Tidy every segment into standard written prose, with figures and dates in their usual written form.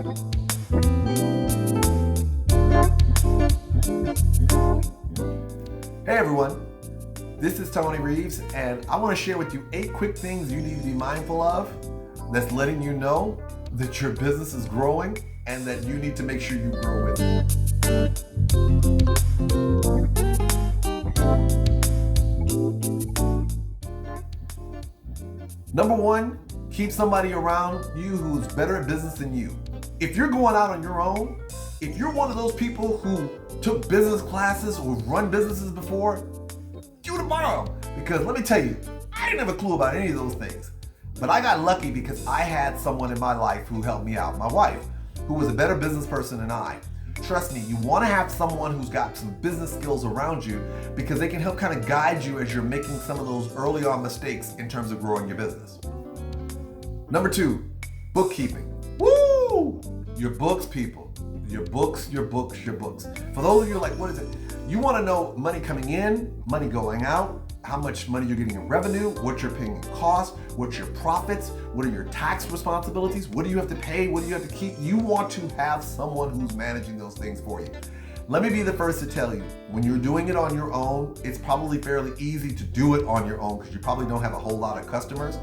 Hey everyone, this is Tony Reeves, and I want to share with you 8 quick things you need to be mindful of that's letting you know that your business is growing and that you need to make sure you grow with it. Number 1, keep somebody around you who's better at business than you. If you're going out on your own, if you're one of those people who took business classes or run businesses before, do tomorrow. Because let me tell you, I didn't have a clue about any of those things. But I got lucky because I had someone in my life who helped me out, my wife, who was a better business person than I. Trust me, you want to have someone who's got some business skills around you because they can help kind of guide you as you're making some of those early on mistakes in terms of growing your business. Number 2, bookkeeping. Woo! Your books, people. Your books. For those of you like, what is it? You want to know money coming in, money going out, how much money you're getting in revenue, what you're paying in costs, what's your profits, what are your tax responsibilities, what do you have to pay, what do you have to keep? You want to have someone who's managing those things for you. Let me be the first to tell you, when you're doing it on your own, it's probably fairly easy to do it on your own because you probably don't have a whole lot of customers.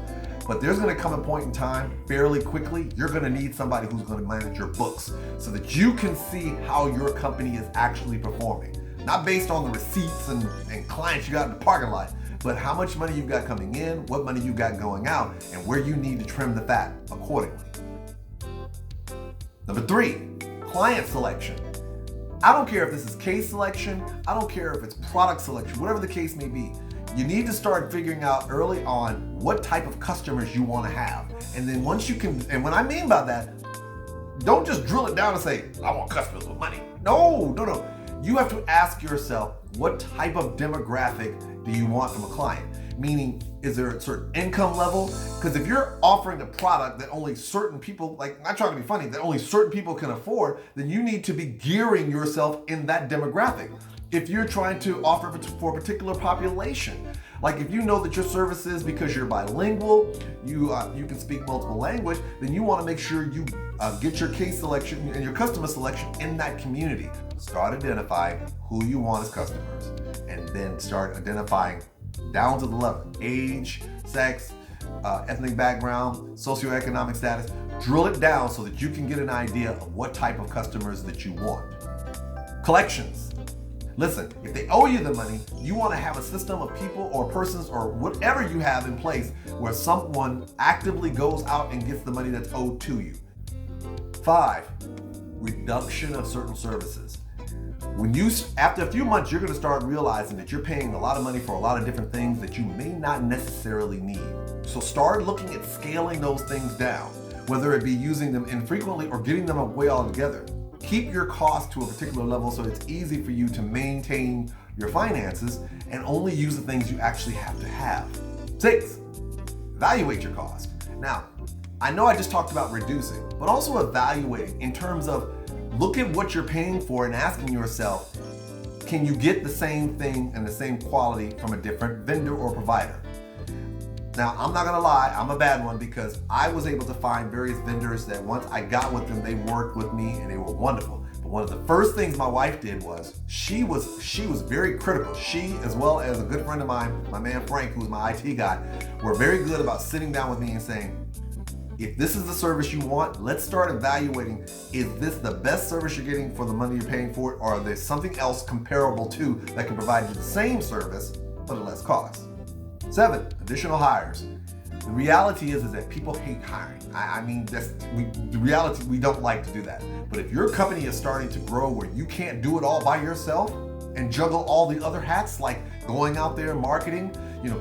But there's going to come a point in time, fairly quickly, you're going to need somebody who's going to manage your books so that you can see how your company is actually performing. Not based on the receipts and clients you got in the parking lot, but how much money you've got coming in, what money you've got going out, and where you need to trim the fat accordingly. Number 3, client selection. I don't care if this is case selection, I don't care if it's product selection, whatever the case may be. You need to start figuring out early on what type of customers you want to have. And then once you can, and what I mean by that, don't just drill it down and say, I want customers with money. No. You have to ask yourself, what type of demographic do you want from a client? Meaning, is there a certain income level? Because if you're offering a product that only certain people, like, not trying to be funny, that only certain people can afford, then you need to be gearing yourself in that demographic. If you're trying to offer for a particular population, like if you know that your services, because you're bilingual, you can speak multiple language, then you want to make sure you get your case selection and your customer selection in that community. Start identifying who you want as customers, and then start identifying down to the level: age, sex, ethnic background, socioeconomic status. Drill it down so that you can get an idea of what type of customers that you want. Collections. Listen, if they owe you the money, you want to have a system of people or persons or whatever you have in place where someone actively goes out and gets the money that's owed to you. 5, reduction of certain services. After a few months, you're going to start realizing that you're paying a lot of money for a lot of different things that you may not necessarily need. So start looking at scaling those things down, whether it be using them infrequently or getting them away altogether. Keep your costs to a particular level so it's easy for you to maintain your finances and only use the things you actually have to have. 6, evaluate your cost. Now, I know I just talked about reducing, but also evaluating in terms of look at what you're paying for and asking yourself, can you get the same thing and the same quality from a different vendor or provider? Now, I'm not gonna lie, I'm a bad one because I was able to find various vendors that once I got with them, they worked with me and they were wonderful. But one of the first things my wife did was, she was very critical. She, as well as a good friend of mine, my man Frank, who's my IT guy, were very good about sitting down with me and saying, if this is the service you want, let's start evaluating, is this the best service you're getting for the money you're paying for it, or is there something else comparable to that can provide you the same service but at less cost? 7, additional hires. The reality is that people hate hiring. The reality, we don't like to do that. But if your company is starting to grow where you can't do it all by yourself and juggle all the other hats, like going out there and marketing,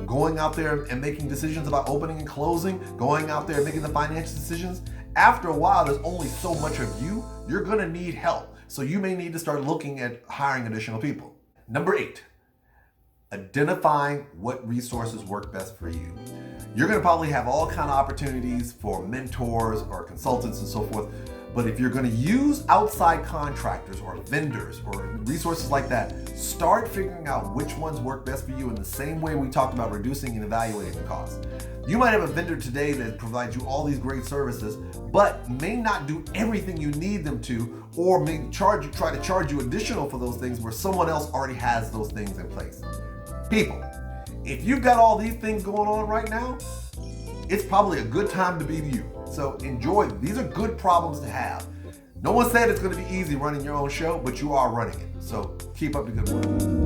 going out there and making decisions about opening and closing, going out there and making the financial decisions, after a while, there's only so much of you. You're gonna need help. So you may need to start looking at hiring additional people. Number 8, identifying what resources work best for you. You're going to probably have all kind of opportunities for mentors or consultants and so forth, but if you're going to use outside contractors or vendors or resources like that, start figuring out which ones work best for you in the same way we talked about reducing and evaluating the cost. You might have a vendor today that provides you all these great services, but may not do everything you need them to, or may try to charge you additional for those things where someone else already has those things in place. People, if you've got all these things going on right now, it's probably a good time to be you. So enjoy them. These are good problems to have. No one said it's going to be easy running your own show, but you are running it. So keep up the good work.